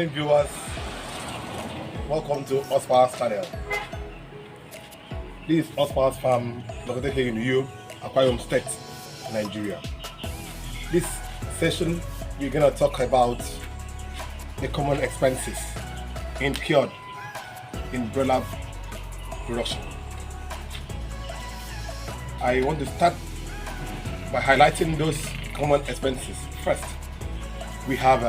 morning, viewers. Welcome to Ospar's channel. This is Ospar's farm located here in Uyo, Aquarium State, Nigeria. This session, we're going to talk about the common expenses incurred in broiler production. I want to start by highlighting those common expenses. First, we have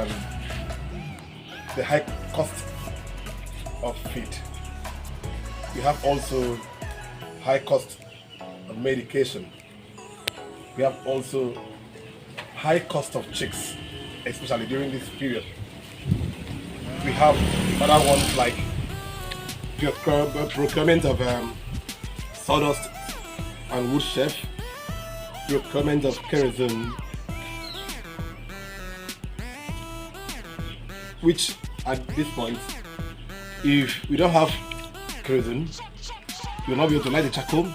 the high cost of feed. We have also high cost of medication. We have also high cost of chicks, especially during this period. We have other ones like procurement of sawdust and wood chef, procurement of kerosene, which at this point, if we don't have kerosene, you'll not be able to light the charcoal.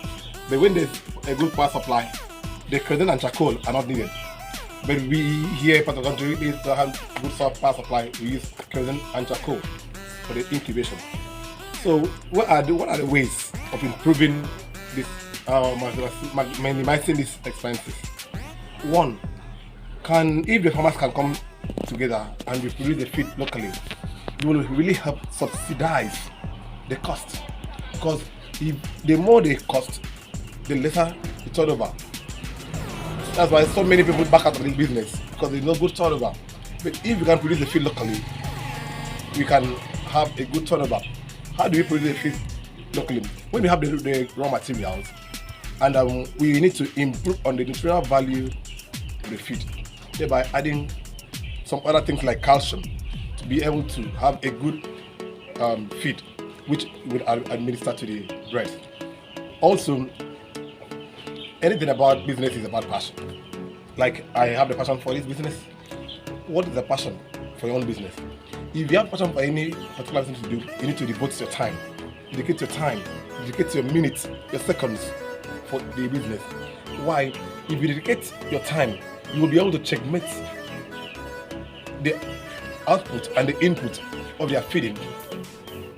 But when there's a good power supply, the kerosene and charcoal are not needed. But we here in part of the country, we don't have good power supply. We use kerosene and charcoal for the incubation. So what are the ways of improving this, minimizing these expenses? One, if the farmers can come together and we produce the feed locally, it will really help subsidize the cost, because if the more they cost, the lesser the turnover. That's why so many people back out of the business, because there's no good turnover. But if we can produce the feed locally, we can have a good turnover. How do we produce the feed locally? When we have the raw materials, and we need to improve on the nutritional value of the feed, thereby adding some other things like calcium to be able to have a good feed which will administer to the breast. Also, anything about business is about passion. Like I have the passion for this business. What is the passion for your own business? If you have passion for any particular thing to do, you need to devote your time. Dedicate your time, dedicate your minutes, your seconds for the business. Why? If you dedicate your time, you will be able to checkmate the output and the input of their feeding,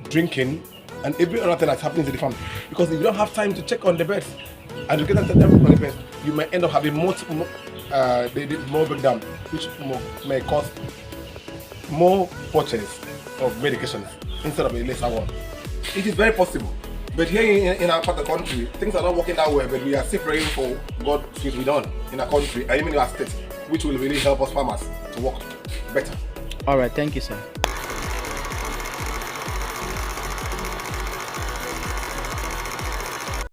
drinking, and every other thing that's happening to the farm. Because if you don't have time to check on the birds and to get them on the birds, you may end up having more breakdown, which may cause more purchase of medications instead of a lesser one. It is very possible. But here in our part of the country, things are not working that way, but we are still praying for God to be done in our country and even in our state, which will really help us farmers to work better. All right, thank you, sir.